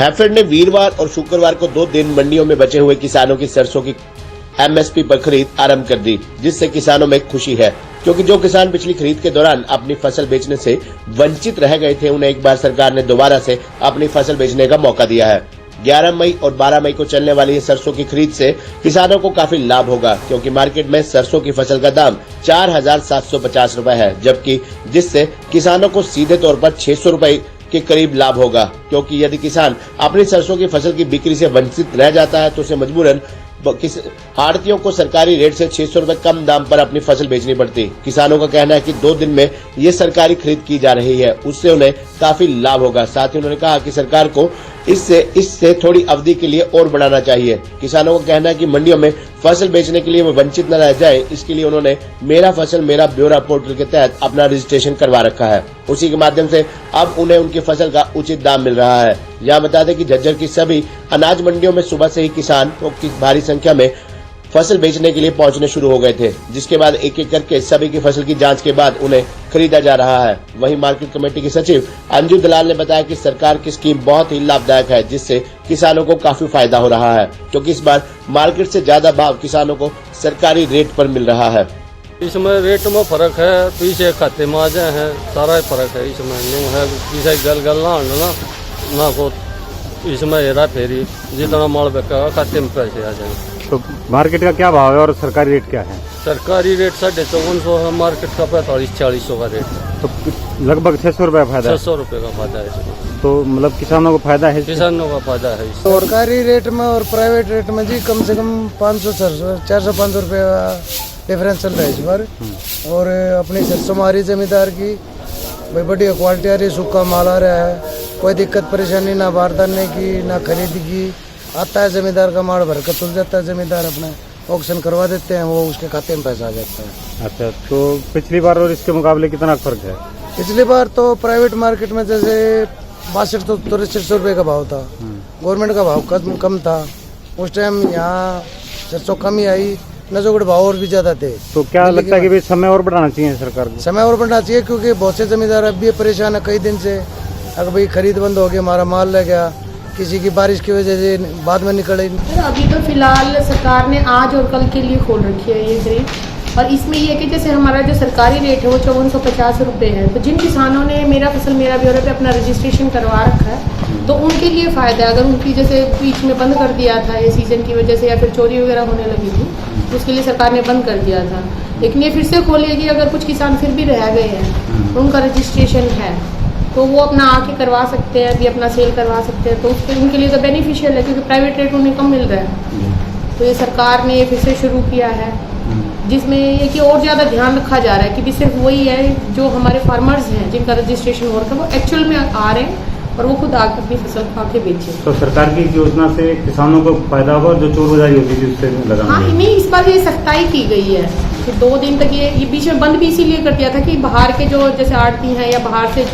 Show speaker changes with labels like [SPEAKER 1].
[SPEAKER 1] हैफेड ने वीरवार और शुक्रवार को 2 दिन मंडियों में बचे हुए किसानों की सरसों की एमएसपी पर खरीद आरंभ कर दी, जिससे किसानों में खुशी है, क्योंकि जो किसान पिछली खरीद के दौरान अपनी फसल बेचने से वंचित रह गए थे, उन्हें एक बार सरकार ने दोबारा से अपनी फसल बेचने का मौका दिया है। 11 मई और 12 मई को चलने वाली ये सरसों की खरीद से किसानों को काफी लाभ होगा, क्योंकि मार्केट में सरसों की फसल का दाम 4,750 रुपए है, जबकि जिससे किसानों को सीधे तौर पर 600 रुपए के करीब लाभ होगा, क्योंकि यदि किसान अपनी सरसों की फसल की बिक्री से वंचित रह जाता है तो उसे मजबूरन आड़तियों को सरकारी रेट से 600 रुपए कम दाम पर अपनी फसल बेचनी पड़ती। किसानों का कहना है कि 2 दिन में ये सरकारी खरीद की जा रही है, उससे उन्हें काफी लाभ होगा। साथ ही उन्होंने कहा कि सरकार को इससे थोड़ी अवधि के लिए और बढ़ाना चाहिए। किसानों का कहना है कि मंडियों में फसल बेचने के लिए वो वंचित न रह जाए, इसके लिए उन्होंने मेरा फसल मेरा ब्यौरा पोर्टल के तहत अपना रजिस्ट्रेशन करवा रखा है। उसी के माध्यम से अब उन्हें उनकी फसल का उचित दाम मिल रहा है। यहाँ बता दें कि झज्जर की सभी अनाज मंडियों में सुबह से ही किसान भारी संख्या में फसल बेचने के लिए पहुंचने शुरू हो गए थे, जिसके बाद एक एक करके सभी की फसल की जांच के बाद उन्हें खरीदा जा रहा है। वहीं मार्केट कमेटी के सचिव अंजू दलाल ने बताया कि सरकार की स्कीम बहुत ही लाभदायक है, जिससे किसानों को काफी फायदा हो रहा है, क्योंकि इस बार मार्केट से ज्यादा भाव किसानों को सरकारी रेट पर मिल रहा है।
[SPEAKER 2] इसमें रेट में फर्क है, पीछे खाते में आ जाए हैं, सारा फर्क है। इसमें न्यू है, पीछे गल ना को इसमें हेरा फेरी, जितना माल बेचेगा खाते में पैसे आ जाएंगे।
[SPEAKER 3] तो मार्केट का क्या भाव है और सरकारी रेट क्या है?
[SPEAKER 2] सरकारी रेट 5400 है, मार्केट का 4500-4600 का रेट है।
[SPEAKER 3] तो लगभग 600 रुपये फायदा है।
[SPEAKER 2] 600 रुपये का फायदा है।
[SPEAKER 3] तो मतलब किसानों को फायदा है?
[SPEAKER 2] किसानों का फायदा है।
[SPEAKER 4] सरकारी रेट में और प्राइवेट रेट में जी कम से कम 400-500 रुपये डिफरेंस चल रहा है इस बार। और अपनी सरसों हमारी जमींदार की भाई बढ़िया क्वालिटी आ रही है, सूखा माल आ रहा है, कोई दिक्कत परेशानी ना बारदाने की ना खरीद की। आता है जमींदार का माल भर कर तुल जाता है, जमींदार अपना ऑक्शन करवा देते हैं, वो उसके खाते में पैसा आ जाता है।
[SPEAKER 3] अच्छा, तो पिछली बार और इसके मुकाबले कितना फर्क है?
[SPEAKER 4] पिछली बार तो प्राइवेट मार्केट में जैसे 62-63 रुपये का भाव था, गवर्नमेंट का भाव कम था। उस टाइम यहाँ सरसों कम ही आई, नजोगढ़ भाव और भी ज्यादा थे।
[SPEAKER 3] तो क्या लगता है कि भाई समय और बढ़ाना चाहिए सरकार को?
[SPEAKER 4] समय और बढ़ाना चाहिए, क्योंकि बहुत से जमींदार अब भी परेशान है कई दिन से। अगर भाई खरीद बंद हो गई, हमारा माल ले गया, किसी की बारिश की वजह से बाद में निकले।
[SPEAKER 5] अभी तो फिलहाल सरकार ने आज और कल के लिए खोल रखी है ये खरीद, और इसमें ये कि जैसे हमारा जो सरकारी रेट है वो 5450 रुपये है, तो जिन किसानों ने मेरा फसल मेरा ब्यौरा पे अपना रजिस्ट्रेशन करवा रखा है तो उनके लिए फ़ायदा है। अगर उनकी जैसे बीच में बंद कर दिया था ये सीज़न की वजह से, या फिर चोरी वगैरह होने लगी थी, तो उसके लिए सरकार ने बंद कर दिया था, लेकिन ये फिर से खोलेगी। अगर कुछ किसान फिर भी रह गए हैं, उनका रजिस्ट्रेशन है, तो वो अपना आके करवा सकते हैं, अभी अपना सेल करवा सकते हैं, तो उसके उनके लिए तो बेनिफिशियल है, क्योंकि प्राइवेट रेट उन्हें कम मिल रहा है। तो ये सरकार ने फिर से शुरू किया है, जिसमें ये कि और ज़्यादा ध्यान रखा जा रहा है कि सिर्फ वही है जो हमारे फार्मर्स हैं जिनका रजिस्ट्रेशन हो रखा है, वो एक्चुअल में आ रहे हैं और वो खुद आके अपनी फसल आके बेचें।
[SPEAKER 3] तो सरकार की योजना से किसानों को फायदा होगा, जो चोर बाजारी होती थी उससे लगा?
[SPEAKER 5] हाँ, नहीं, इस बार ये सख्ताई की गई है कि 2 दिन तक ये बीच में बंद भी इसीलिए कर दिया था कि बाहर के जो जैसे आड़ती हैं या बाहर से